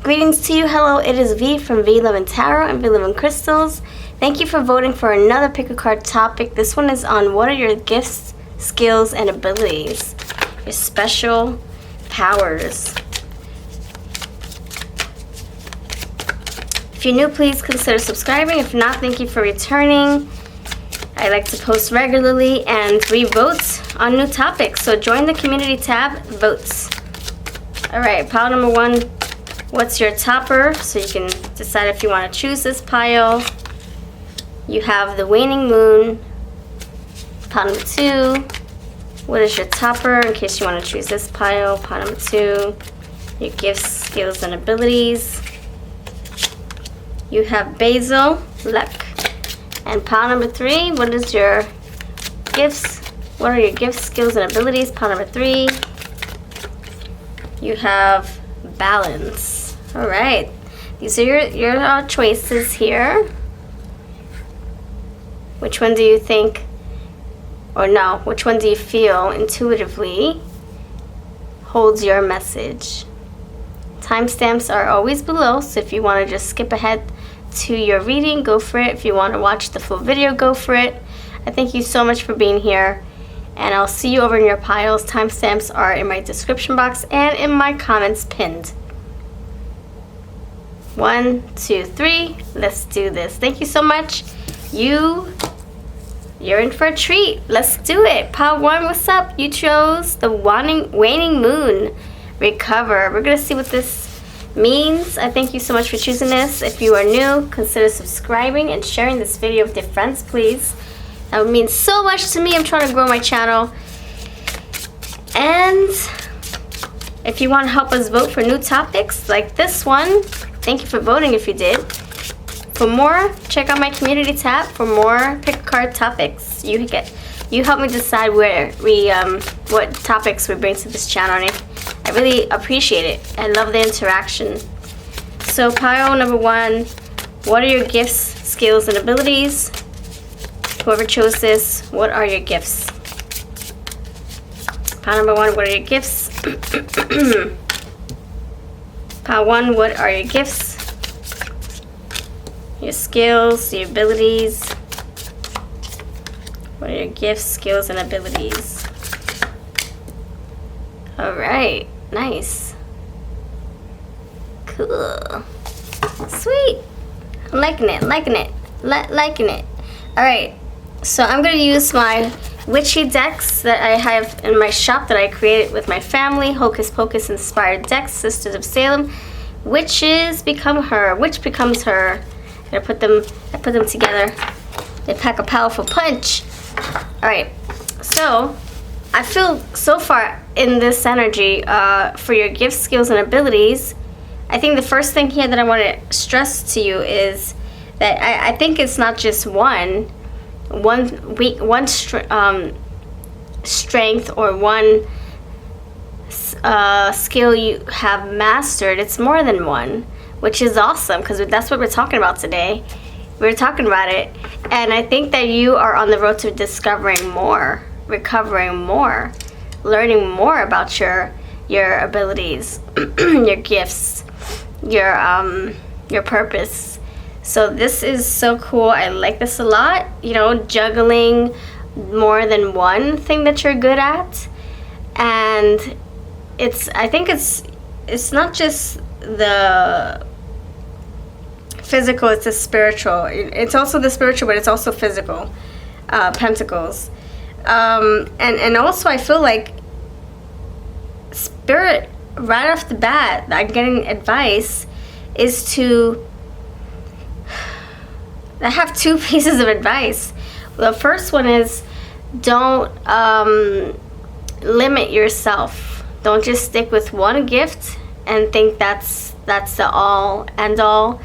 Greetings to you. Hello, it is V from V Love and Tarot and V Love and Crystals. Thank you for voting for another pick a card topic. This one is on what are your gifts, skills, and abilities, your special powers. If you're new, please consider subscribing. If not, thank you for returning. I like to post regularly and read votes on new topics. So join the community tab, votes. Alright, pile number 1. What's your topper? So you can decide if you want to choose this pile. You have the waning moon. Pile number 2. What is your topper? In case you want to choose this pile. Pile number 2. Your gifts, skills, and abilities. You have basil, luck. And pile number 3. What is your gifts? What are your gifts, skills, and abilities? Pile number 3. You have balance. All right. These are your choices here. Which one do you think, or no, which one do you feel intuitively holds your message? Timestamps are always below, so if you want to just skip ahead to your reading, go for it. If you want to watch the full video, go for it. I thank you so much for being here, and I'll see you over in your piles. Timestamps are in my description box and in my comments pinned. 1, 2, 3. Let's do this. Thank you so much. You're in for a treat. Let's do it. Pile 1, what's up? You chose the waning moon. Recover. We're gonna see what this means. I thank you so much for choosing this. If you are new, consider subscribing and sharing this video with your friends, please. That would mean so much to me. I'm trying to grow my channel. And if you want to help us vote for new topics like this one, thank you for voting if you did. For more, check out my community tab for more pick a card topics. You help me decide what topics we bring to this channel, and I really appreciate it. I love the interaction. So pile number 1, what are your gifts, skills, and abilities? Whoever chose this, what are your gifts? Pile number 1, what are your gifts? Pile 1, what are your gifts? Your skills, your abilities. What are your gifts, skills, and abilities? Alright, nice. Cool. Sweet. I'm liking it, liking it, liking it. Alright, so I'm going to use my witchy decks that I have in my shop that I created with my family. Hocus Pocus inspired decks, Sisters of Salem. Witches become her. Witch becomes her. I put them together. They pack a powerful punch. Alright, so I feel so far in this energy for your gifts, skills, and abilities. I think the first thing here that I want to stress to you is that I think it's not just one strength or one skill you have mastered. It's more than one, which is awesome because that's what we're talking about today. We're talking about it, and I think that you are on the road to discovering more, recovering more, learning more about your abilities, your gifts, your purpose. So this is so cool. I like this a lot. You know, juggling more than one thing that you're good at, and I think it's not just the physical, it's the spiritual. It's also the spiritual, but it's also physical. Pentacles. And also I feel like spirit, right off the bat, I'm getting advice is to, I have 2 pieces of advice. The first one is don't limit yourself. Don't just stick with one gift and think that's the all and all.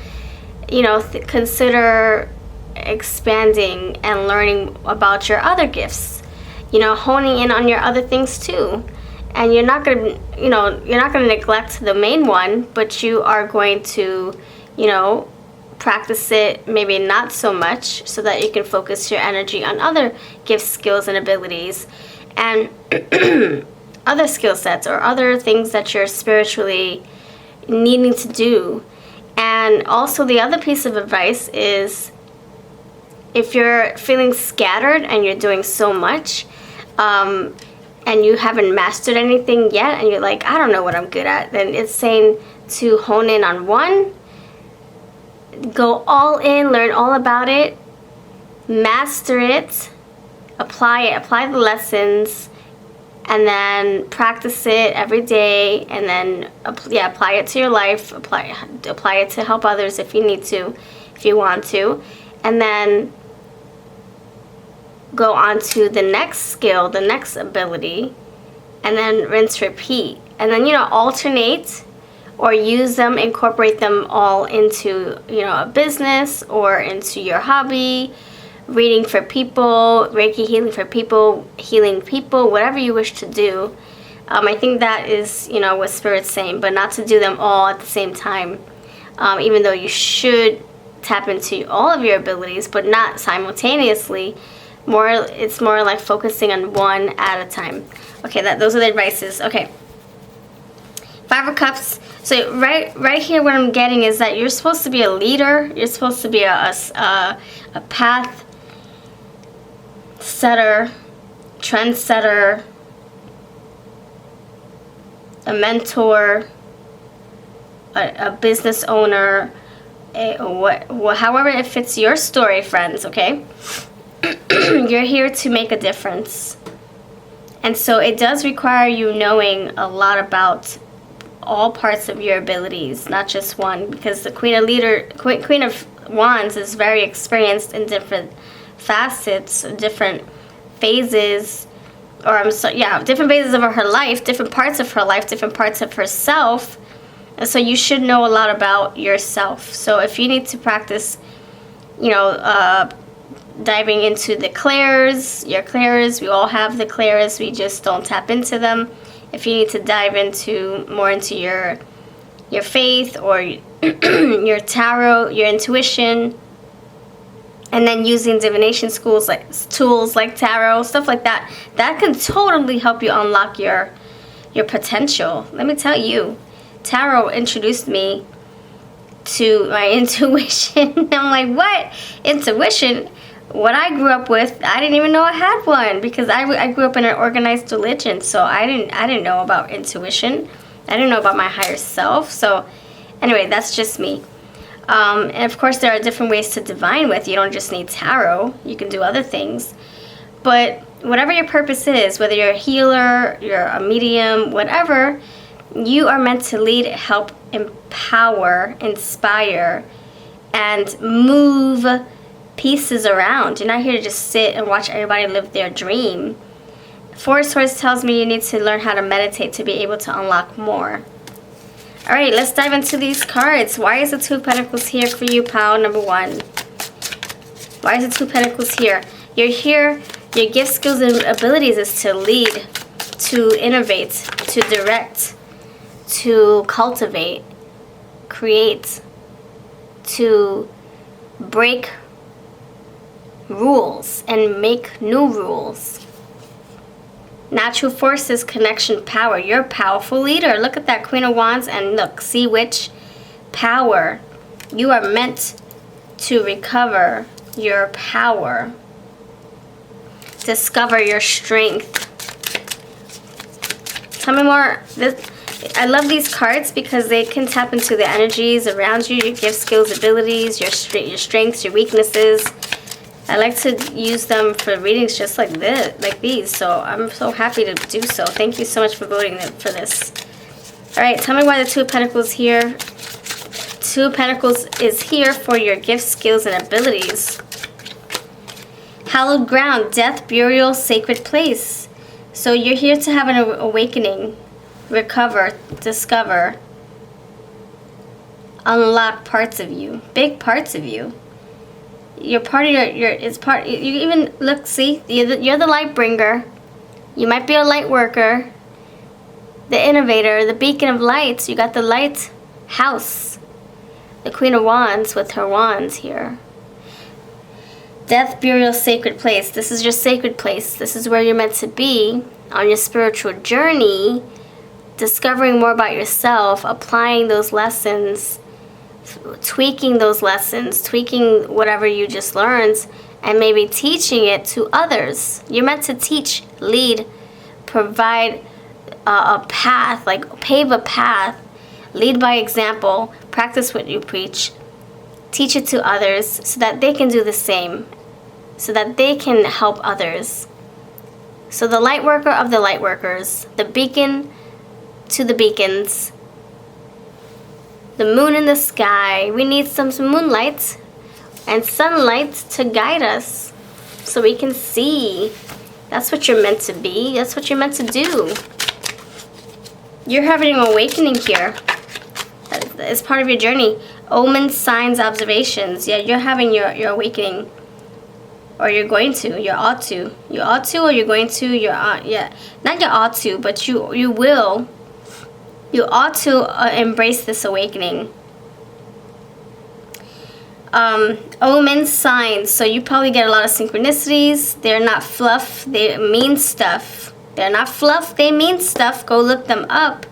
You know, consider expanding and learning about your other gifts. You know, honing in on your other things too. And you're not going to neglect the main one, but you are going to, you know, practice it maybe not so much so that you can focus your energy on other gifts, skills, and abilities, and other skill sets or other things that you're spiritually, needing to do. And also the other piece of advice is, if you're feeling scattered and you're doing so much, and you haven't mastered anything yet, and you're like, I don't know what I'm good at, then it's saying to hone in on one, go all in, learn all about it, master it, apply the lessons, and then practice it every day, and then apply it to your life, apply it to help others if you need to, if you want to, and then go on to the next skill, the next ability, and then rinse, repeat, and then alternate, or use them, incorporate them all into a business or into your hobby. Reading for people, Reiki healing for people, healing people, whatever you wish to do. I think that is, what Spirit's saying, but not to do them all at the same time. Even though you should tap into all of your abilities, but not simultaneously. It's more like focusing on one at a time. Okay, those are the advices. Okay. 5 of Cups. So right here, what I'm getting is that you're supposed to be a leader. You're supposed to be a path setter, trendsetter, a mentor, a business owner, however it fits your story, friends, okay? You're here to make a difference. And so it does require you knowing a lot about all parts of your abilities, not just one, because the Queen of Wands is very experienced in different facets, different phases, different phases of her life, different parts of her life, different parts of herself. And so you should know a lot about yourself. So if you need to practice, diving into the clairs, your clairs, we all have the clairs, we just don't tap into them. If you need to dive more into your faith, or your tarot, your intuition, and then using divination tools like tarot, stuff like that, that can totally help you unlock your potential. Let me tell you, tarot introduced me to my intuition. I'm like, what? Intuition? What I grew up with, I didn't even know I had one, because I grew up in an organized religion, so I didn't know about intuition. I didn't know about my higher self. So anyway, that's just me. And of course, there are different ways to divine with. You don't just need tarot. You can do other things. But whatever your purpose is, whether you're a healer, you're a medium, whatever, you are meant to lead, help, empower, inspire, and move pieces around. You're not here to just sit and watch everybody live their dream. Four of Swords tells me you need to learn how to meditate to be able to unlock more. All right, let's dive into these cards. Why is the Two of Pentacles here for you, pal? Number one. Why is the Two of Pentacles here? You're here, your gift, skills, and abilities is to lead, to innovate, to direct, to cultivate, create, to break rules and make new rules. Natural forces, connection, power. You're a powerful leader. Look at that Queen of Wands, and look, see which power. You are meant to recover your power. Discover your strength. Tell me more. I love these cards because they can tap into the energies around you, your gifts, skills, abilities, your strengths, your weaknesses. I like to use them for readings just like these, so I'm so happy to do so. Thank you so much for voting for this. All right, tell me why the Two of Pentacles here. Two of Pentacles is here for your gifts, skills, and abilities. Hallowed ground, death, burial, sacred place. So you're here to have an awakening, recover, discover, unlock parts of you, big parts of you. You're part of you even, look, see, you're the light bringer. You might be a light worker, the innovator, the beacon of lights. You got the light house, the Queen of Wands with her wands here. Death, burial, sacred place. This is your sacred place. This is where you're meant to be on your spiritual journey, discovering more about yourself, applying those lessons, tweaking those lessons, tweaking whatever you just learned, and maybe teaching it to others. You're meant to teach, lead, provide a path, like pave a path, lead by example, practice what you preach, teach it to others so that they can do the same, so that they can help others. So the light worker of the light workers, the beacon to the beacons, the moon in the sky. We need some moonlight and sunlight to guide us so we can see. That's what you're meant to be. That's what you're meant to do. You're having an awakening here. That is part of your journey. Omens, signs, observations. Yeah, you're having your awakening. Or you're going to. You ought to. You ought to, or you're going to. Yeah. Not you ought to, but you will. You ought to embrace this awakening. Omens, signs. So you probably get a lot of synchronicities. They're not fluff. They mean stuff. They're not fluff. They mean stuff. Go look them up.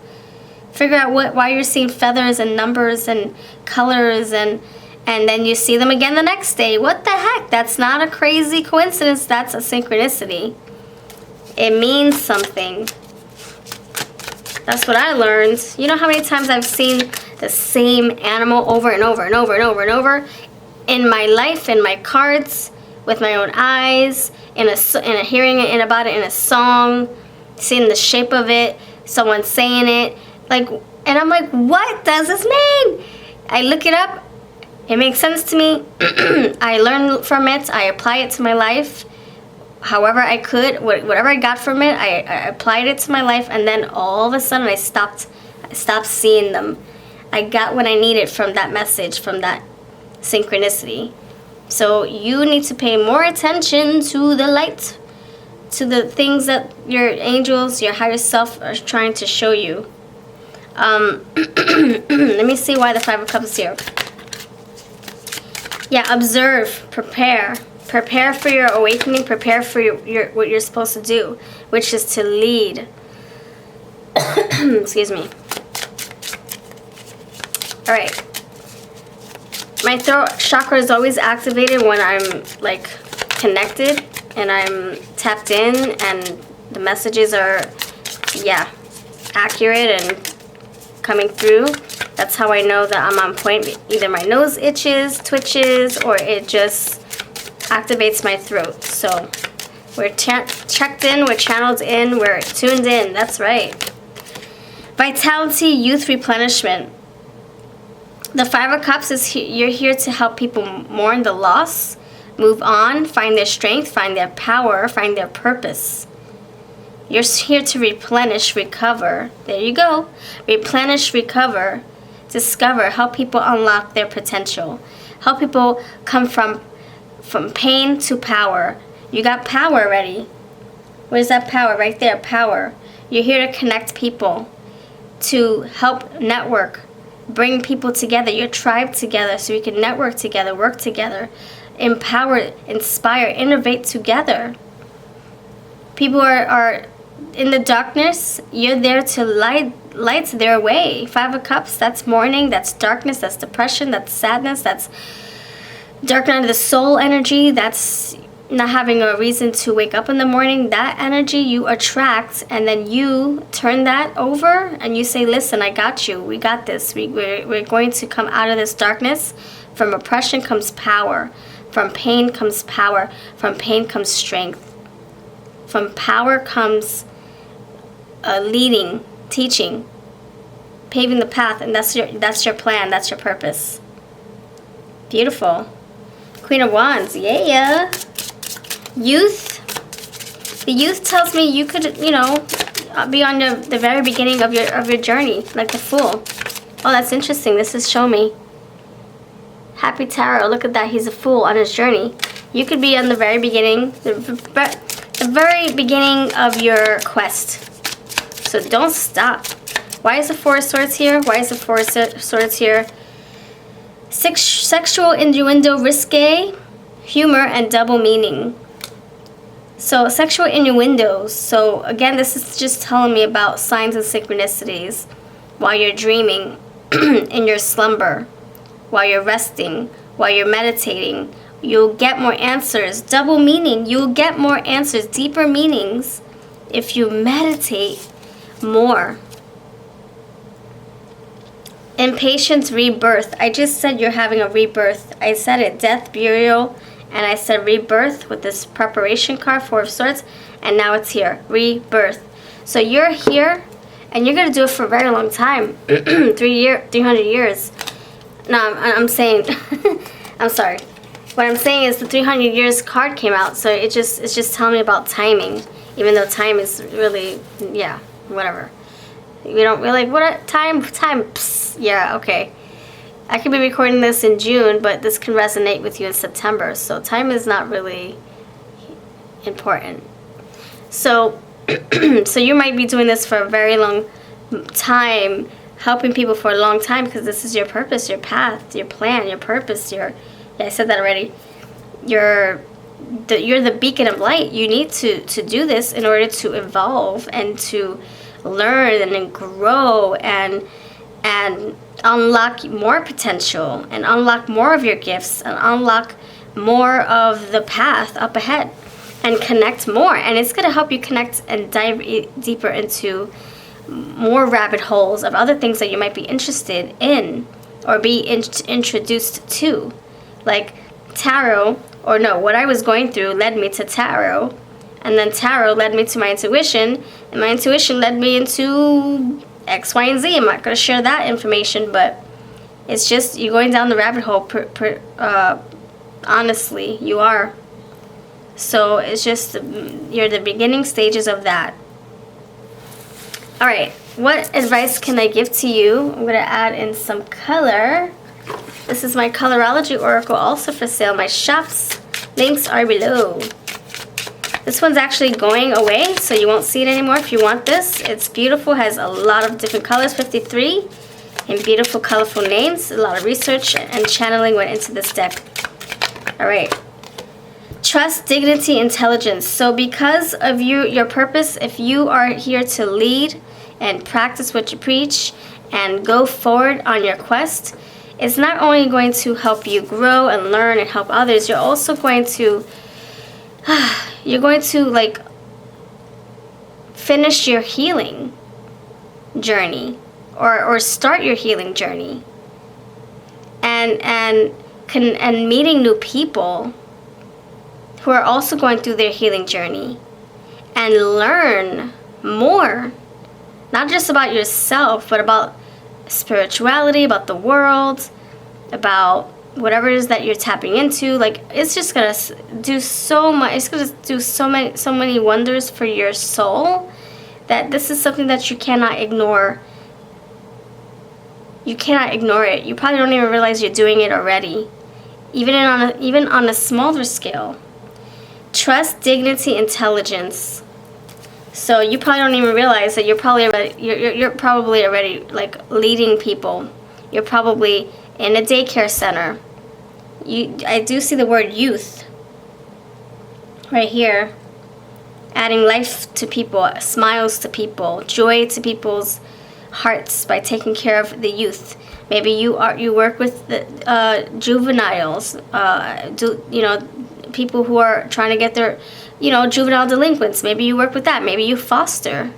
Figure out why you're seeing feathers and numbers and colors, and then you see them again the next day. What the heck? That's not a crazy coincidence. That's a synchronicity. It means something. That's what I learned. You know how many times I've seen the same animal over and over and over and over and over in my life, in my cards, with my own eyes, in a hearing about it in a song, seeing the shape of it, someone saying it, and I'm like, what does this mean? I look it up. It makes sense to me. I learn from it. I apply it to my life. However I could, whatever I got from it, I applied it to my life, and then all of a sudden I stopped seeing them. I got what I needed from that message, from that synchronicity. So you need to pay more attention to the light, to the things that your angels, your higher self are trying to show you. Let me see why the Five of Cups is here. Yeah, observe, prepare. Prepare for your awakening. Prepare for your what you're supposed to do, which is to lead. Excuse me. All right. My throat chakra is always activated when I'm connected and I'm tapped in, and the messages are, accurate and coming through. That's how I know that I'm on point. Either my nose itches, twitches, or it just activates my throat. So we're checked in, we're channeled in, we're tuned in. That's right. Vitality, youth, replenishment. The Five of Cups is you're here to help people mourn the loss, move on, find their strength, find their power, find their purpose. You're here to replenish, recover. There you go. Replenish, recover, discover, help people unlock their potential. Help people come from pain to power. You got power already. Where's that power? Right there, power. You're here to connect people, to help network, bring people together, your tribe together, so you can network together, work together, empower, inspire, innovate together. People are in the darkness. You're there to light their way. Five of Cups, that's mourning, that's darkness, that's depression, that's sadness, that's dark night of the soul energy, that's not having a reason to wake up in the morning. That energy you attract, and then you turn that over and you say, listen, I got you. We got this. We're going to come out of this darkness. From oppression comes power. From pain comes power. From pain comes strength. From power comes leading, teaching, paving the path, and that's your plan. That's your purpose. Beautiful. Queen of Wands, yeah. Youth. The youth tells me you could, be on the very beginning of your journey, like the Fool. Oh, that's interesting. This is show me. Happy Tarot. Look at that. He's a fool on his journey. You could be on the very beginning, the very beginning of your quest. So don't stop. Why is the Four of Swords here? Why is the Four of Swords here? Sexual innuendo, risque, humor, and double meaning. So sexual innuendos. So again, this is just telling me about signs and synchronicities while you're dreaming, in your slumber, while you're resting, while you're meditating. You'll get more answers. Double meaning. You'll get more answers, deeper meanings if you meditate more. Impatience, rebirth. I just said you're having a rebirth. I said it, death, burial, and I said rebirth with this preparation card, Four of Swords, and now it's here, rebirth. So you're here, and you're going to do it for a very long time, 300 years. No, I'm saying, I'm sorry. What I'm saying is the 300 years card came out, so it's just telling me about timing, even though time is really, yeah, whatever. We're like, what time, psst, yeah, okay. I could be recording this in June, but this can resonate with you in September, so time is not really important. So, so you might be doing this for a very long time, helping people for a long time, because this is your purpose, your path, your plan, your purpose, yeah, I said that already. You're the beacon of light. You need to do this in order to evolve and to learn and then grow and unlock more potential and unlock more of your gifts and unlock more of the path up ahead and connect more. And it's going to help you connect and dive deeper into more rabbit holes of other things that you might be interested in or be introduced to. Like tarot, or no, what I was going through led me to tarot, and then tarot led me to my intuition, and my intuition led me into X, Y, and Z. I'm not going to share that information, but it's just you're going down the rabbit hole. Honestly, you are. So it's just you're the beginning stages of that. All right, what advice can I give to you? I'm going to add in some color. This is my Colorology Oracle, also for sale. My shops links are below. This one's actually going away, so you won't see it anymore if you want this. It's beautiful, has a lot of different colors, 53, and beautiful, colorful names. A lot of research and channeling went into this deck. All right. Trust, dignity, intelligence. So because of your purpose, if you are here to lead and practice what you preach and go forward on your quest, it's not only going to help you grow and learn and help others, you're also going to like finish your healing journey or start your healing journey and meeting new people who are also going through their healing journey and learn more, not just about yourself, but about spirituality, about the world, about whatever it is that you're tapping into. Like, it's just gonna do so much. It's gonna do so many wonders for your soul that this is something that you cannot ignore. You cannot ignore it. You probably don't even realize you're doing it already, even on a smaller scale. Trust, dignity, intelligence. So you probably don't even realize that you're probably already like leading people. You're probably in a daycare center. I do see the word youth right here. Adding life to people, smiles to people, joy to people's hearts by taking care of the youth. Maybe you work with the juveniles, people who are trying to get their juvenile delinquents. Maybe you work with that. Maybe you foster.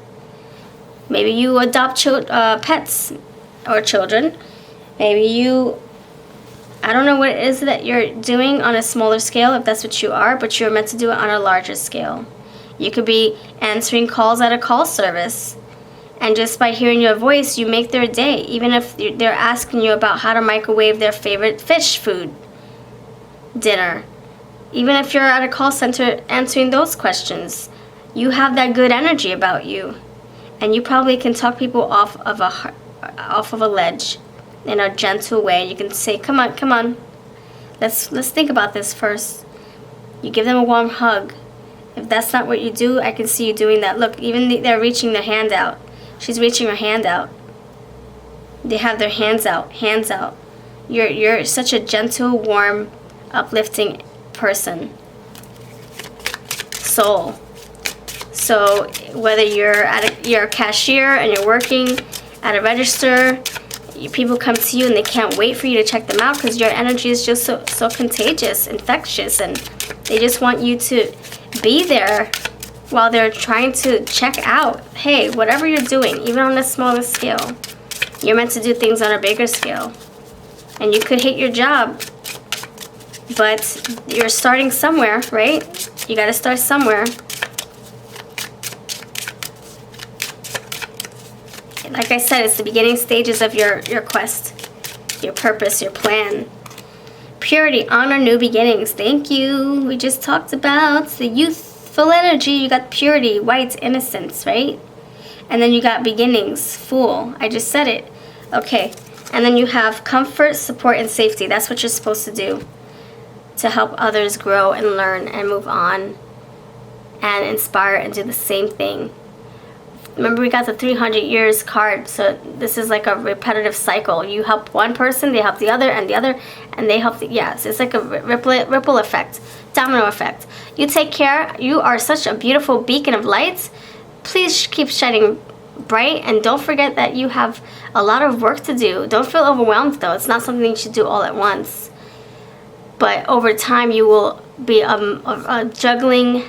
Maybe you adopt pets or children. Maybe you, I don't know what it is that you're doing on a smaller scale, if that's what you are, but you're meant to do it on a larger scale. You could be answering calls at a call service, and just by hearing your voice, you make their day, even if they're asking you about how to microwave their favorite fish food dinner. Even if you're at a call center answering those questions, you have that good energy about you, and you probably can talk people off of a ledge in a gentle way. You can say, "Come on, let's think about this first." You give them a warm hug. If that's not what you do, I can see you doing that. Look, even they're reaching their hand out. She's reaching her hand out. They have their hands out. You're such a gentle, warm, uplifting person. Soul. So whether you're a cashier and you're working at a register, people come to you and they can't wait for you to check them out because your energy is just so contagious, infectious, and they just want you to be there while they're trying to check out. Hey, whatever you're doing, even on a smaller scale, you're meant to do things on a bigger scale. And you could hate your job, but you're starting somewhere, right? You got to start somewhere. Like I said, it's the beginning stages of your quest, your purpose, your plan. Purity, honor, new beginnings. Thank you. We just talked about the youthful energy. You got purity, white, innocence, right? And then you got beginnings, fool. I just said it. Okay. And then you have comfort, support, and safety. That's what you're supposed to do to help others grow and learn and move on and inspire and do the same thing. Remember, we got the 300 years card, so this is like a repetitive cycle. You help one person, they help the other, and they help the, yes, it's like a ripple effect, domino effect. You take care. You are such a beautiful beacon of light. Please keep shining bright, and don't forget that you have a lot of work to do. Don't feel overwhelmed, though. It's not something you should do all at once. But over time, you will be a juggling,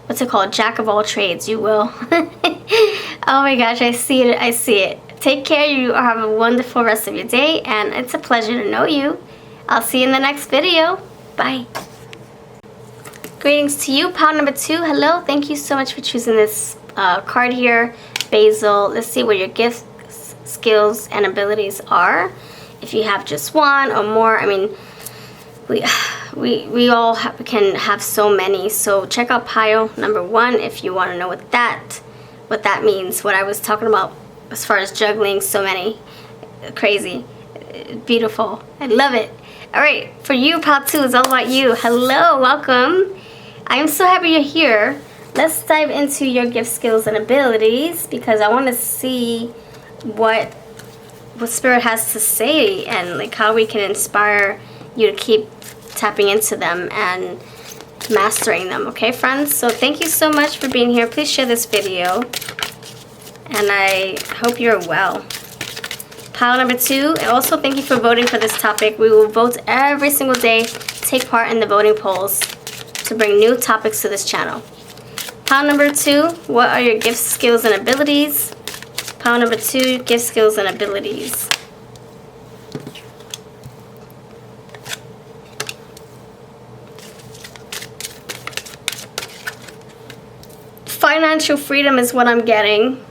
what's it called, jack of all trades. You will. Oh my gosh, I see it. I see it. Take care. You have a wonderful rest of your day, and it's a pleasure to know you. I'll see you in the next video. Bye. Greetings to you, pile number 2. Hello. Thank you so much for choosing this card here. Basil. Let's see what your gifts, skills, and abilities are. If you have just one or more, I mean, we all can have so many. So check out pile number 1 if you want to know what that means. What I was talking about as far as juggling so many. Crazy. Beautiful. I love it. All right, for you, pile 2 is all about you. Hello, welcome. I am so happy you're here. Let's dive into your gift, skills, and abilities because I want to see what Spirit has to say and like how we can inspire you to keep tapping into them and mastering them. Okay, friends? So thank you so much for being here. Please share this video. And I hope you're well. Pile number 2, and also thank you for voting for this topic. We will vote every single day. Take part in the voting polls to bring new topics to this channel. Pile number 2, what are your gifts, skills, and abilities? Pile number 2, gifts, skills, and abilities. Financial freedom is what I'm getting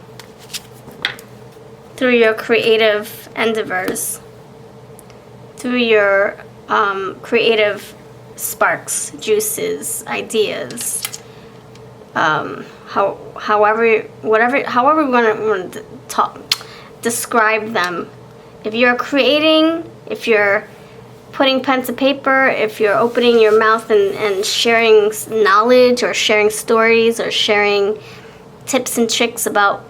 through your creative endeavors, through your creative sparks, juices, ideas. However we want to describe them. If you're creating, if you're putting pen to paper, if you're opening your mouth and sharing knowledge or sharing stories or sharing tips and tricks about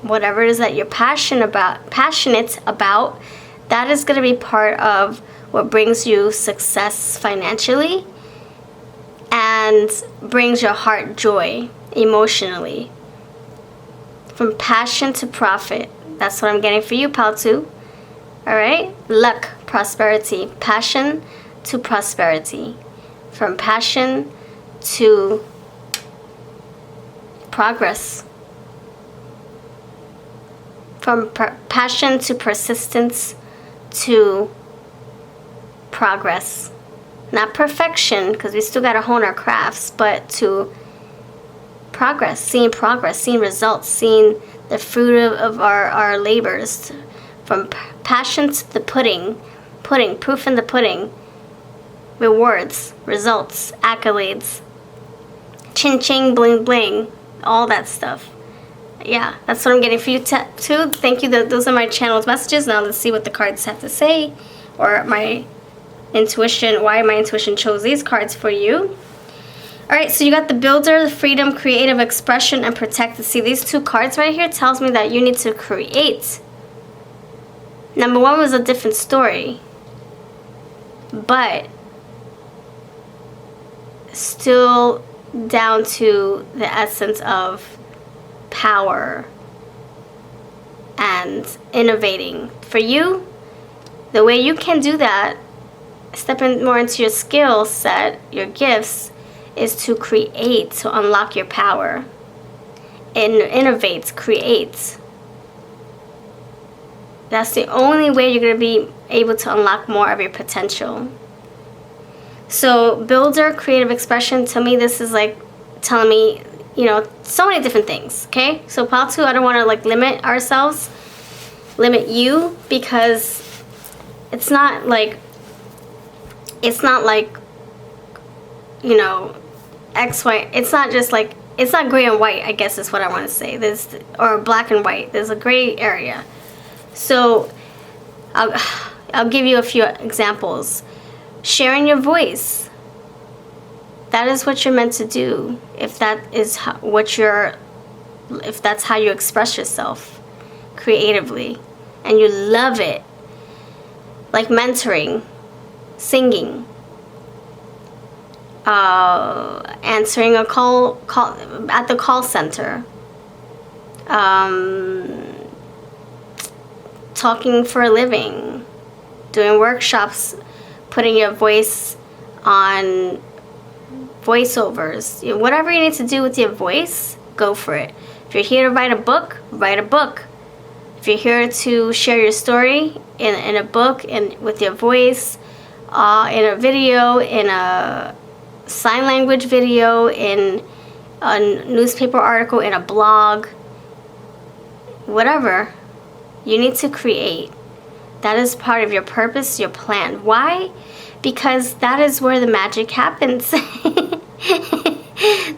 whatever it is that you're passionate about, that is going to be part of what brings you success financially and brings your heart joy emotionally. From passion to profit. That's what I'm getting for you, pal, too. All right? Luck, prosperity. Passion to prosperity. From passion to progress. From passion to persistence to progress. Not perfection, because we still got to hone our crafts, but to progress, seeing results, seeing the fruit of our labors. From passion to the pudding, proof in the pudding, rewards, results, accolades, ching ching, bling bling, all that stuff. Yeah, that's what I'm getting for you too. Thank you. Those are my channel's messages. Now let's see what the cards have to say, or my intuition, why my intuition chose these cards for you. All right, so you got the builder, freedom, creative expression, and protected. See, these 2 cards right here tells me that you need to create. Number 1 was a different story, but still down to the essence of power and innovating. For you, the way you can do that, stepping more into your skill set, your gifts, is to create, to unlock your power. And innovate, create. That's the only way you're going to be able to unlock more of your potential. So builder, creative expression, to me this is like telling me, you know, so many different things, okay? So pile 2, I don't want to like limit ourselves, limit you, because it's not like, you know, X, Y, it's not just like, it's not gray and white, I guess is what I want to say. There's, or black and white, there's a gray area. So I'll give you a few examples. Sharing your voice. That is what you're meant to do. If that is if that's how you express yourself creatively, and you love it, like mentoring, singing, answering a call at the call center, talking for a living, doing workshops, putting your voice on voiceovers. You know, whatever you need to do with your voice, go for it. If you're here to write a book, write a book. If you're here to share your story in a book and with your voice, in a video, in a sign language video, in a newspaper article, in a blog, whatever, you need to create. That is part of your purpose, your plan. Why? Because that is where the magic happens.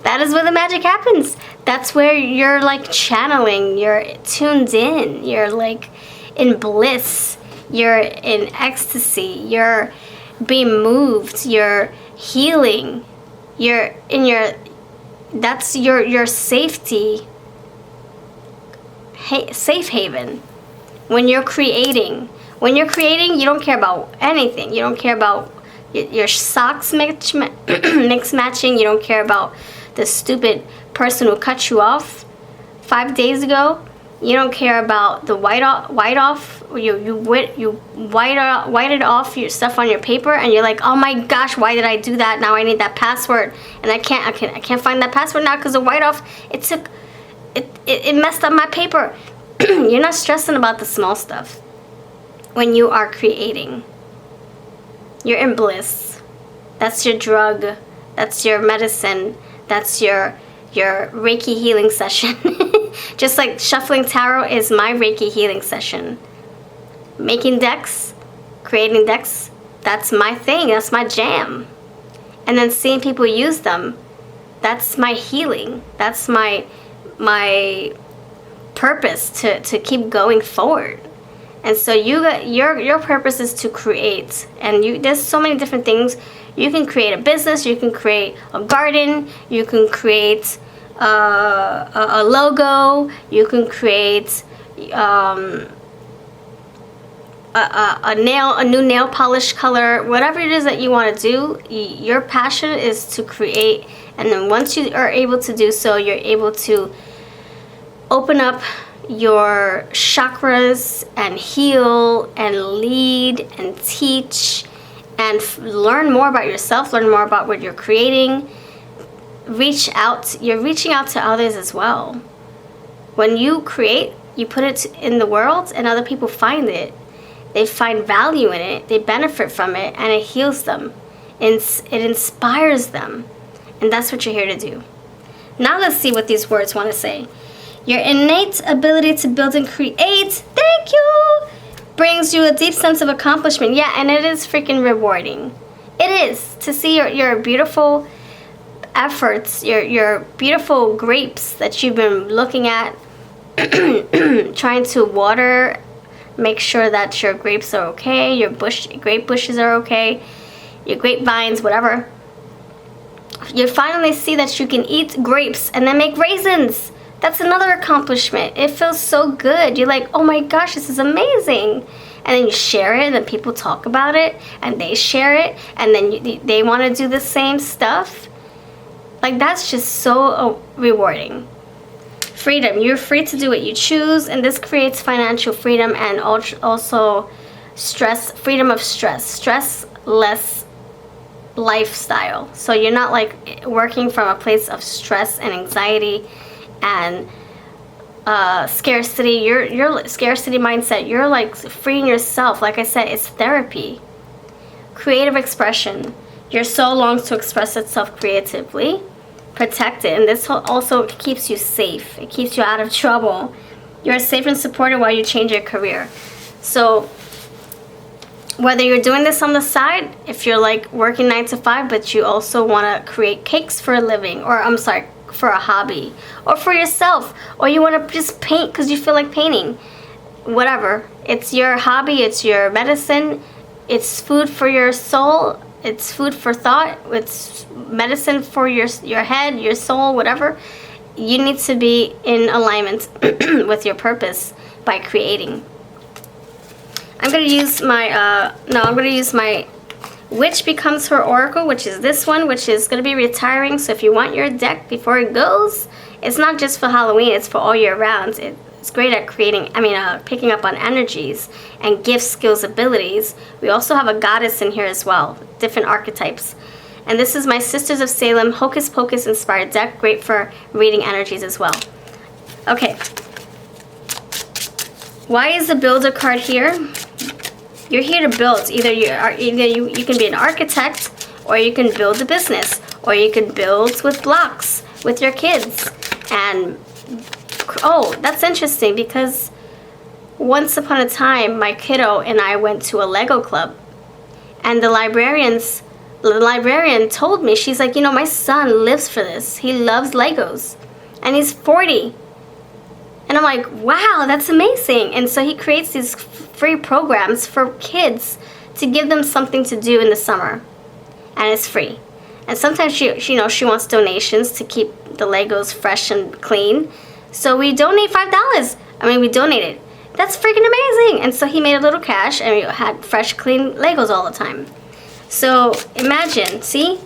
That is where the magic happens. That's where you're like channeling, you're tuned in, you're like in bliss, you're in ecstasy, you're being moved, you're healing, you're in your, that's your safety, safe haven. When you're creating, you don't care about anything. You don't care about your socks mix matching. You don't care about the stupid person who cut you off 5 days ago. You don't care about the white off. You whited off your stuff on your paper, and you're like, oh my gosh, why did I do that? Now I need that password, and I can't find that password now because the white off it messed up my paper. You're not stressing about the small stuff. When you are creating, you're in bliss. That's your drug. That's your medicine. That's your Reiki healing session. Just like shuffling tarot is my Reiki healing session. Making decks, creating decks, that's my thing. That's my jam. And then seeing people use them, that's my healing. That's my purpose to keep going forward. And so your purpose is to create, and there's so many different things. You can create a business, you can create a garden, you can create a logo, you can create a new nail polish color, whatever it is that you want to do. Your passion is to create, and then once you are able to do so, you're able to open up your chakras and heal and lead and teach and learn more about yourself, learn more about what you're creating. You're reaching out to others as well. When you create, you put it in the world, and other people find it. They find value in it, they benefit from it, and it heals them. It inspires them. And that's what you're here to do. Now let's see what these words want to say. Your innate ability to build and create, thank you, brings you a deep sense of accomplishment. Yeah, and it is freaking rewarding. It is, to see your beautiful efforts, your beautiful grapes that you've been looking at, trying to water, make sure that your grapes are okay, your grape bushes are okay, your grapevines, whatever. You finally see that you can eat grapes and then make raisins. That's another accomplishment. It feels so good. You're like, oh my gosh, this is amazing. And then you share it, and then people talk about it, and they share it, and then they want to do the same stuff. Like, that's just so rewarding. Freedom. You're free to do what you choose, and this creates financial freedom and also freedom of stress less lifestyle. So you're not like working from a place of stress and anxiety and scarcity. Your scarcity mindset. You're like freeing yourself. Like I said, it's therapy. Creative expression. Your soul longs to express itself creatively. Protect it, and this also keeps you safe. It keeps you out of trouble. You're safe and supported while you change your career. So whether you're doing this on the side, if you're like working 9 to 5, but you also want to create cakes for a living, or I'm sorry, for a hobby, or for yourself, or you want to just paint because you feel like painting, whatever. It's your hobby, it's your medicine, it's food for your soul, it's food for thought, it's medicine for your head, your soul, whatever. You need to be in alignment with your purpose by creating. I'm going to use my Witch Becomes Her Oracle, which is this one, which is going to be retiring. So if you want your deck before it goes, it's not just for Halloween, it's for all year round. It's great at picking up on energies and gifts, skills, abilities. We also have a goddess in here as well, different archetypes. And this is my Sisters of Salem Hocus Pocus inspired deck, great for reading energies as well. Okay. Why is the Builder card here? You're here to build. Either you can be an architect, or you can build a business, or you can build with blocks with your kids. And oh, that's interesting, because once upon a time my kiddo and I went to a Lego club, and the librarian told me, she's like, my son lives for this. He loves Legos, and he's 40. And I'm like, wow, that's amazing. And so he creates these free programs for kids to give them something to do in the summer, and it's free. And sometimes she wants donations to keep the Legos fresh and clean. So we donate $5. We donated. That's freaking amazing. And so he made a little cash, and we had fresh, clean Legos all the time. So imagine, see?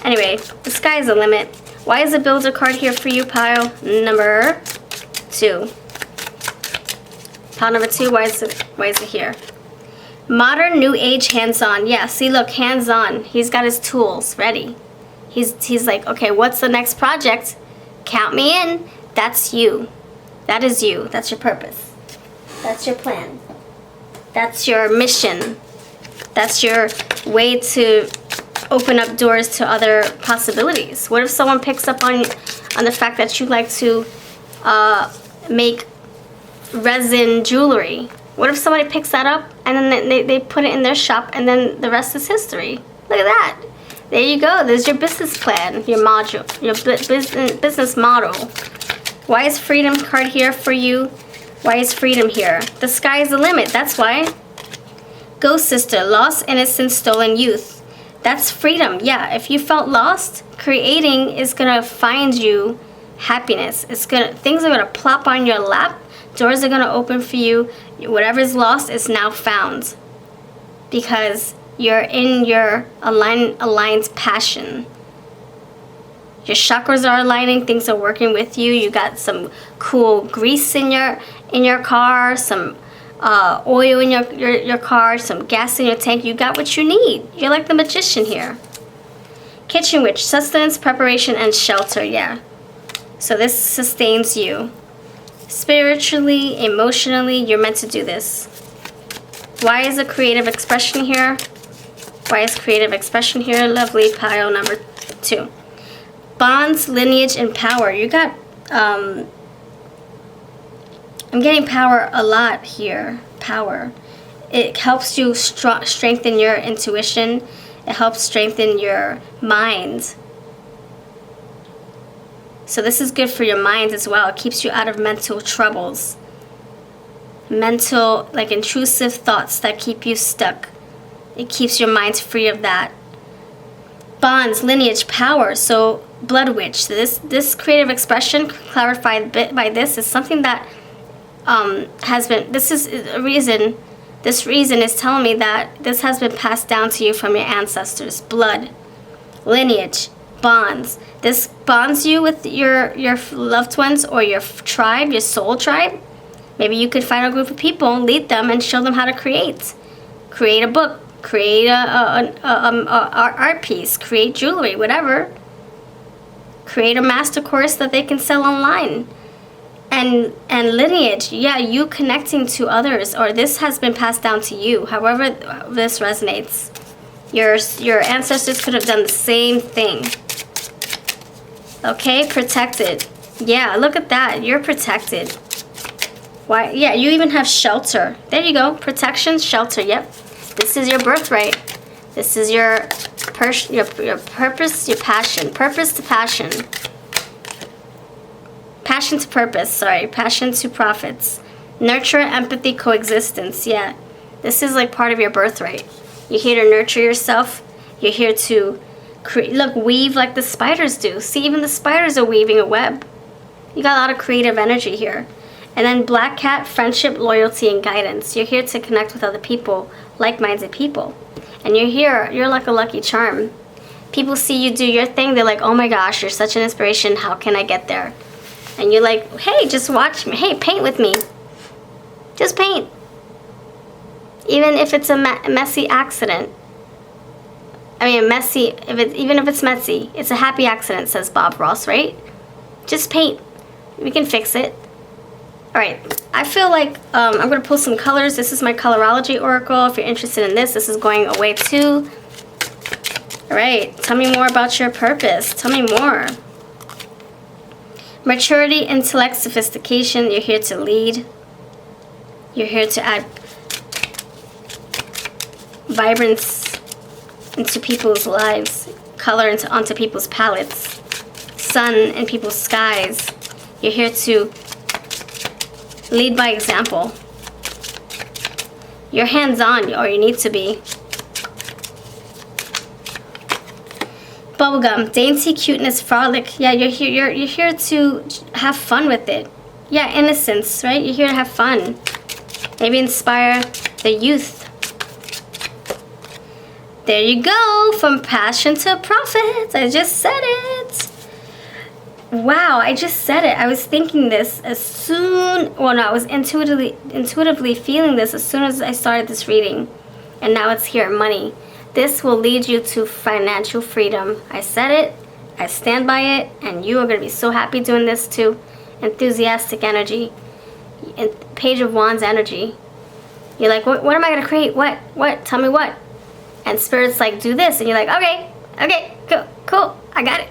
Anyway, the sky's the limit. Why is the Builder card here for you, pile number 2? Pile number 2, why is it here? Modern, new age, hands-on. Yeah, see, look, hands-on. He's got his tools ready. He's like, okay, what's the next project? Count me in. That's you. That is you. That's your purpose. That's your plan. That's your mission. That's your way to open up doors to other possibilities. What if someone picks up on the fact that you like to make resin jewelry? What if somebody picks that up and then they put it in their shop, and then the rest is history? Look at that. There you go. There's your business plan, your module, your business model. Why is Freedom card here for you? Why is freedom here? The sky is the limit. That's why. Ghost Sister, lost innocence, stolen youth. That's freedom. Yeah, if you felt lost, creating is gonna find you happiness. Things are gonna plop on your lap. Doors are gonna open for you. Whatever's lost is now found, because you're in your aligned passion. Your chakras are aligning. Things are working with you. You got some cool grease in your car, some oil in your car, some gas in your tank. You got what you need. You're like the magician here. Kitchen Witch, sustenance, preparation, and shelter. Yeah. So this sustains you. Spiritually, emotionally, you're meant to do this. Why is the creative expression here? Why is creative expression here? Lovely pile number 2. Bonds, lineage, and power. You got, I'm getting power a lot here. Power. It helps you strengthen your intuition. It helps strengthen your mind. So this is good for your mind as well. It keeps you out of mental troubles. Mental, like intrusive thoughts that keep you stuck. It keeps your mind free of that. Bonds, lineage, power. So Blood Witch. This creative expression, clarified bit by this, is something that has been. This is a reason. This reason is telling me that this has been passed down to you from your ancestors. Blood, lineage, bonds. This bonds you with your loved ones or your tribe, your soul tribe. Maybe you could find a group of people and lead them and show them how to create. Create a book, create a art piece, create jewelry, whatever. Create a master course that they can sell online. And lineage, yeah, you connecting to others, or this has been passed down to you, however this resonates. Your ancestors could have done the same thing. Okay, protected. Yeah, look at that. You're protected. Why? Yeah, you even have shelter. There you go. Protection, shelter. Yep. This is your birthright. This is your purpose, your passion. Purpose to passion. Passion to purpose. Sorry. Passion to profits. Nurture, empathy, coexistence. Yeah. This is like part of your birthright. You're here to nurture yourself. You're here to create. Look, weave like the spiders do. See, even the spiders are weaving a web. You got a lot of creative energy here. And then black cat, friendship, loyalty, and guidance. You're here to connect with other people, like-minded people. And you're here, you're like a lucky charm. People see you do your thing, they're like, oh my gosh, you're such an inspiration, how can I get there? And you're like, hey, just watch me, hey, paint with me. Just paint. Even if it's a messy accident. I mean, even if it's messy, it's a happy accident, says Bob Ross, right? Just paint. We can fix it. Alright, I feel like I'm going to pull some colors. This is my colorology oracle. If you're interested in this is going away too. Alright, tell me more about your purpose. Tell me more. Maturity, intellect, sophistication. You're here to lead. You're here to add vibrance into people's lives. Color onto people's palettes. Sun in people's skies. You're here to lead by example. You're hands-on, or you need to be. Bubblegum, dainty, cuteness, frolic. Yeah, you're here to have fun with it. Yeah, innocence, right? You're here to have fun. Maybe inspire the youth. There you go, from passion to profit. I just said it. Wow, I just said it. I was thinking this as soon, well no, I was intuitively feeling this as soon as I started this reading. And now it's here, money. This will lead you to financial freedom. I said it, I stand by it, and you are going to be so happy doing this too. Enthusiastic energy. Page of Wands energy. You're like, what am I going to create? What? Tell me what? And Spirit's like, do this. And you're like, okay, cool, I got it.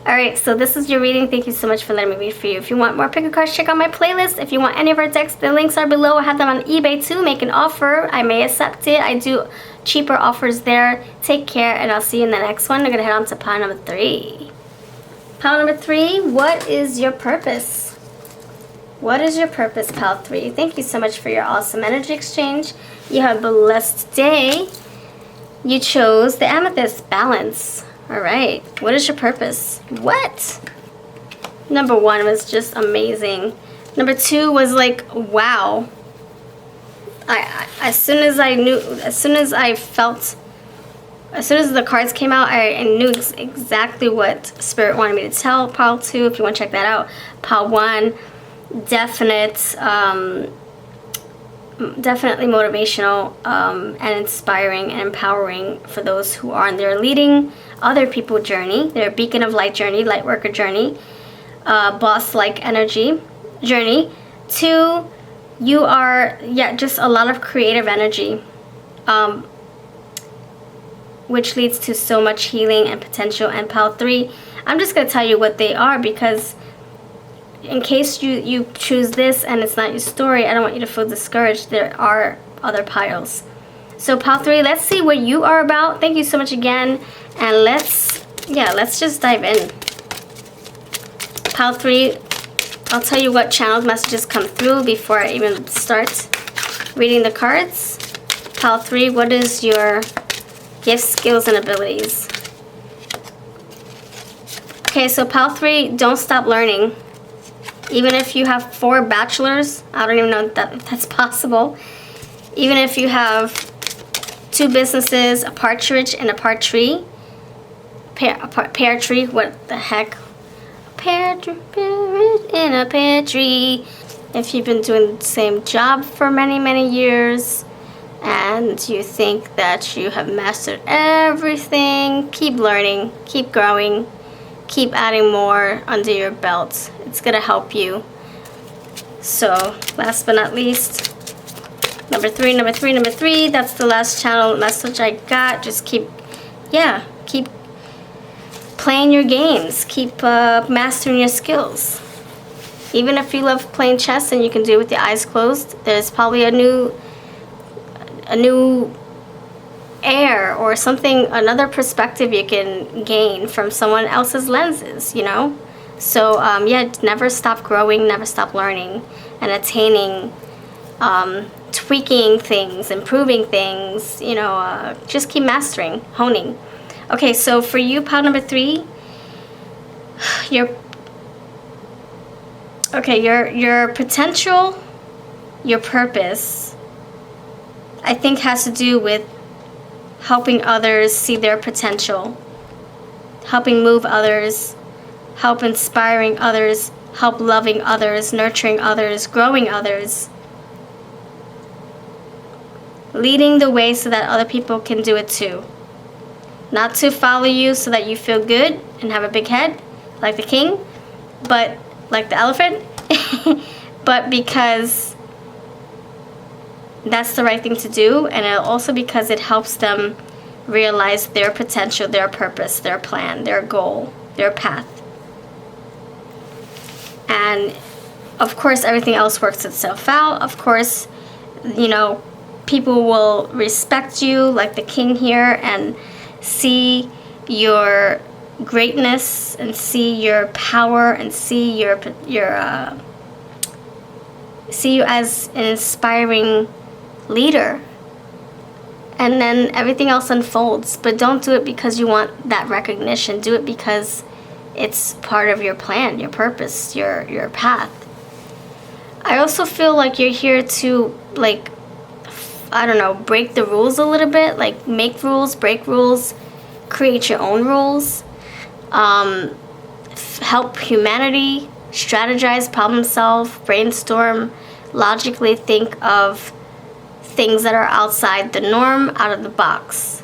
Alright, so this is your reading. Thank you so much for letting me read for you. If you want more pick a cards, check out my playlist. If you want any of our decks, the links are below. I have them on eBay too. Make an offer. I may accept it. I do cheaper offers there. Take care, and I'll see you in the next one. I'm going to head on to pile number 3. Pile number 3, what is your purpose? What is your purpose, pile 3? Thank you so much for your awesome energy exchange. You have a blessed day. You chose the amethyst, balance. Alright, what is your purpose? What? Number 1 was just amazing. Number 2 was like, wow. As soon as the cards came out, I knew exactly what Spirit wanted me to tell pile 2. If you want to check that out. Pile 1, definitely motivational and inspiring and empowering for those who are on their leading other people journey, their beacon of light journey, light worker journey, boss-like energy journey. 2, you are, just a lot of creative energy, which leads to so much healing and potential. And pile 3, I'm just going to tell you what they are, because in case you choose this and it's not your story, I don't want you to feel discouraged. There are other piles. So pile 3, let's see what you are about. Thank you so much again. And let's just dive in. Pile 3, I'll tell you what channeled messages come through before I even start reading the cards. Pile 3, what is your gifts, skills, and abilities? Okay, so pile 3, don't stop learning. Even if you have 4 bachelors, I don't even know if that's possible. Even if you have 2 businesses, a partridge and a part tree, pear tree. What the heck? Pear tree in a pear tree. If you've been doing the same job for many, many years and you think that you have mastered everything, keep learning, keep growing, keep adding more under your belt. It's going to help you. So, last but not least, number three, that's the last channel message I got. Just keep playing your games. Keep mastering your skills. Even if you love playing chess and you can do it with your eyes closed, there's probably a new air or something, another perspective you can gain from someone else's lenses, you know? So, never stop growing, never stop learning and attaining, tweaking things, improving things, you know, just keep mastering, honing. Okay, so for you, pile number 3, your potential, your purpose, I think has to do with helping others see their potential, helping move others, help inspiring others, help loving others, nurturing others, growing others, leading the way so that other people can do it too. Not to follow you so that you feel good and have a big head like the king, but like the elephant, but because that's the right thing to do, and also because it helps them realize their potential, their purpose, their plan, their goal, their path. And of course, everything else works itself out. Of course, you know, people will respect you like the king here and see your greatness and see your power and see you as an inspiring leader. And then everything else unfolds. But don't do it because you want that recognition. Do it because it's part of your plan, your purpose, your path. I also feel like you're here to, like, I don't know, break the rules a little bit. Like, make rules, break rules, create your own rules. Help humanity, strategize, problem solve, brainstorm, logically think of things that are outside the norm, out of the box.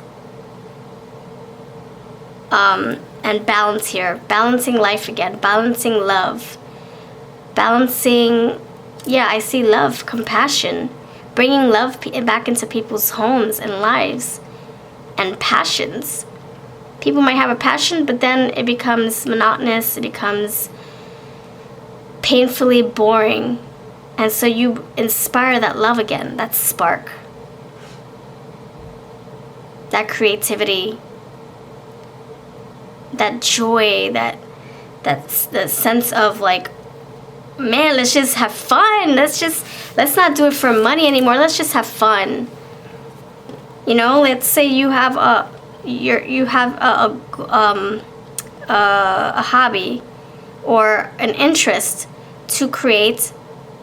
And balance here. Balancing life again. Balancing love. Balancing, I see love, compassion. Bringing love back into people's homes and lives. And passions. People might have a passion, but then it becomes monotonous. It becomes painfully boring. And so you inspire that love again, that spark, that creativity, that joy, that sense of, like, man, let's just have fun. Let's not do it for money anymore. Let's just have fun. You know, let's say you have a hobby or an interest to create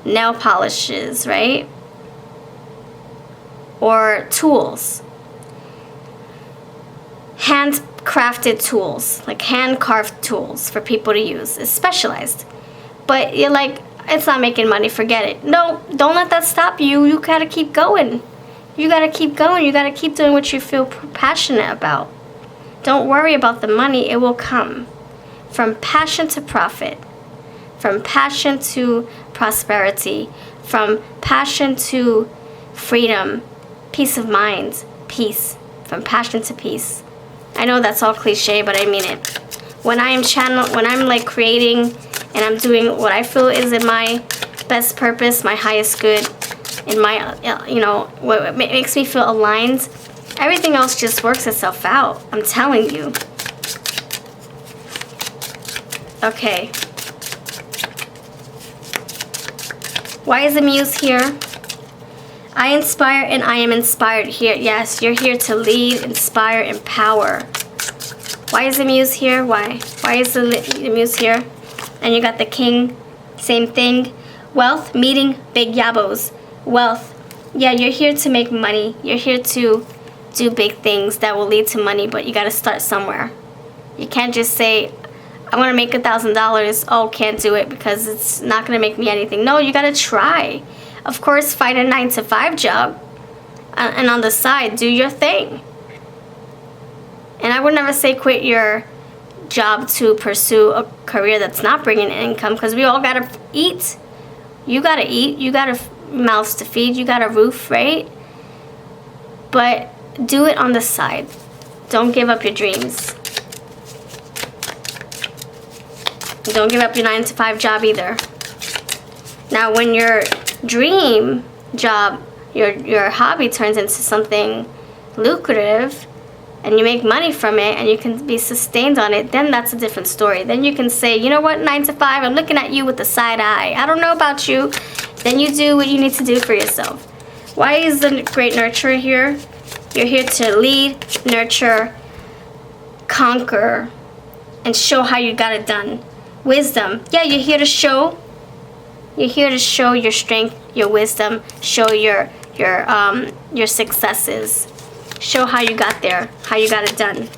nail polishes, right? Or tools. Handcrafted tools, like hand-carved tools for people to use. It's specialized. But you're like, it's not making money, forget it. No, don't let that stop you. You gotta keep going. You gotta keep going. You gotta keep doing what you feel passionate about. Don't worry about the money. It will come. From passion to profit. From passion to prosperity. From passion to freedom. Peace of mind. Peace. From passion to peace. I know that's all cliche, but I mean it. When I'm like creating and I'm doing what I feel is in my best purpose, my highest good, in my, you know, what makes me feel aligned, everything else just works itself out. I'm telling you. Okay. Why is the muse here? I inspire and I am inspired here. Yes, you're here to lead, inspire, empower. Why is the muse here? Why? Why is the muse here? And you got the king. Same thing. Wealth, meeting big yabos. Wealth. Yeah, you're here to make money. You're here to do big things that will lead to money, but you got to start somewhere. You can't just say, I want to make $1,000. Oh, can't do it because it's not going to make me anything. No, you got to try. Of course, find a 9-to-5 job. And on the side, do your thing. And I would never say quit your job to pursue a career that's not bringing in income, because we all got to eat. You got to eat. You got mouths to feed. You got a roof, right? But do it on the side. Don't give up your dreams. Don't give up your 9-to-5 job either. Now, when your dream job, your hobby turns into something lucrative and you make money from it and you can be sustained on it, then that's a different story. Then you can say, you know what, 9-to-5, I'm looking at you with the side eye. I don't know about you. Then you do what you need to do for yourself. Why is the great nurturer here? You're here to lead, nurture, conquer, and show how you got it done. Wisdom. Yeah, you're here to show. You're here to show your strength, your wisdom, show your successes. Show how you got there, how you got it done.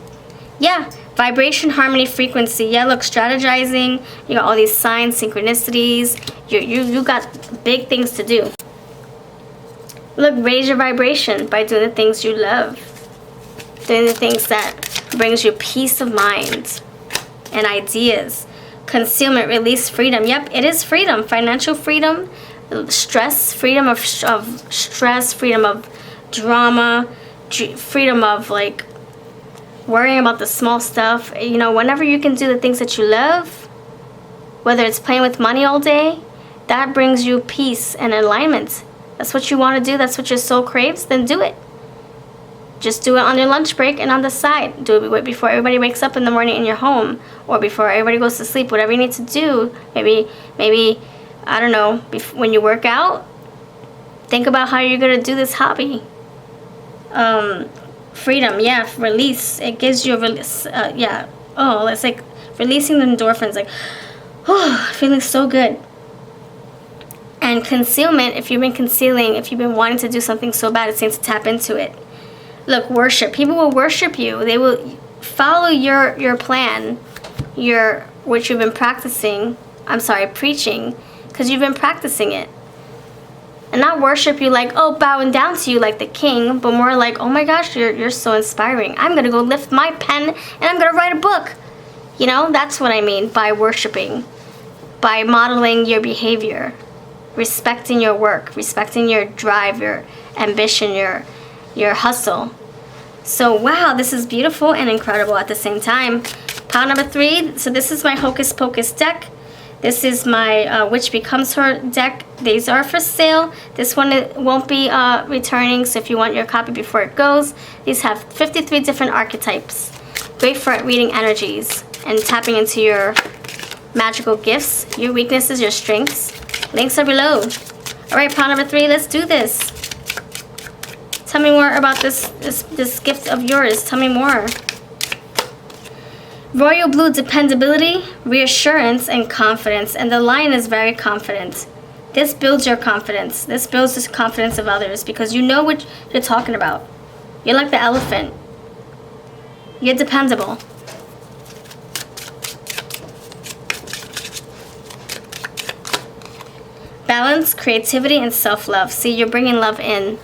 Yeah, vibration, harmony, frequency. Yeah, look, strategizing. You got all these signs, synchronicities. You got big things to do. Look, raise your vibration by doing the things you love. Doing the things that brings you peace of mind and ideas. Concealment, release, freedom. Yep, it is freedom. Financial freedom, stress, freedom of stress, freedom of drama, freedom of like worrying about the small stuff. You know, whenever you can do the things that you love, whether it's playing with money all day, that brings you peace and alignment. That's what you want to do. That's what your soul craves. Then do it. Just do it on your lunch break and on the side. Do it before everybody wakes up in the morning in your home, or before everybody goes to sleep. Whatever you need to do. Maybe I don't know. When you work out, think about how you're gonna do this hobby. Freedom, yeah, release. It gives you a release. Yeah. Oh, it's like releasing the endorphins. Like, oh, feeling so good. And concealment. If you've been concealing, if you've been wanting to do something so bad, it's time to tap into it. Look, worship. People will worship you. They will follow your plan, which you've been practicing. I'm sorry, preaching, because you've been practicing it. And not worship you like, oh, bowing down to you like the king, but more like, oh my gosh, you're so inspiring. I'm gonna go lift my pen and I'm gonna write a book. You know, that's what I mean by worshiping, by modeling your behavior, respecting your work, respecting your drive, your ambition, your hustle. So wow, this is beautiful and incredible at the same time. Pile number 3. So this is my Hocus Pocus deck. This is my Which Becomes Her deck. These are for sale. This one won't be returning, so if you want your copy before it goes. These have 53 different archetypes. Great for reading energies and tapping into your magical gifts, your weaknesses, your strengths. Links are below. Alright, pile number 3, let's do this. Tell me more about this gift of yours. Tell me more. Royal blue, dependability, reassurance, and confidence. And the lion is very confident. This builds your confidence. This builds the confidence of others because you know what you're talking about. You're like the elephant. You're dependable. Balance, creativity, and self-love. See, you're bringing love in.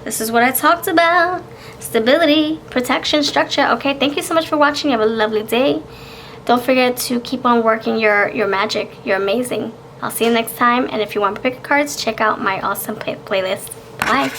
This is what I talked about. Stability, protection, structure. Okay, thank you so much for watching. You have a lovely day. Don't forget to keep on working your magic. You're amazing. I'll see you next time. And if you want pick cards, check out my awesome playlist. Bye.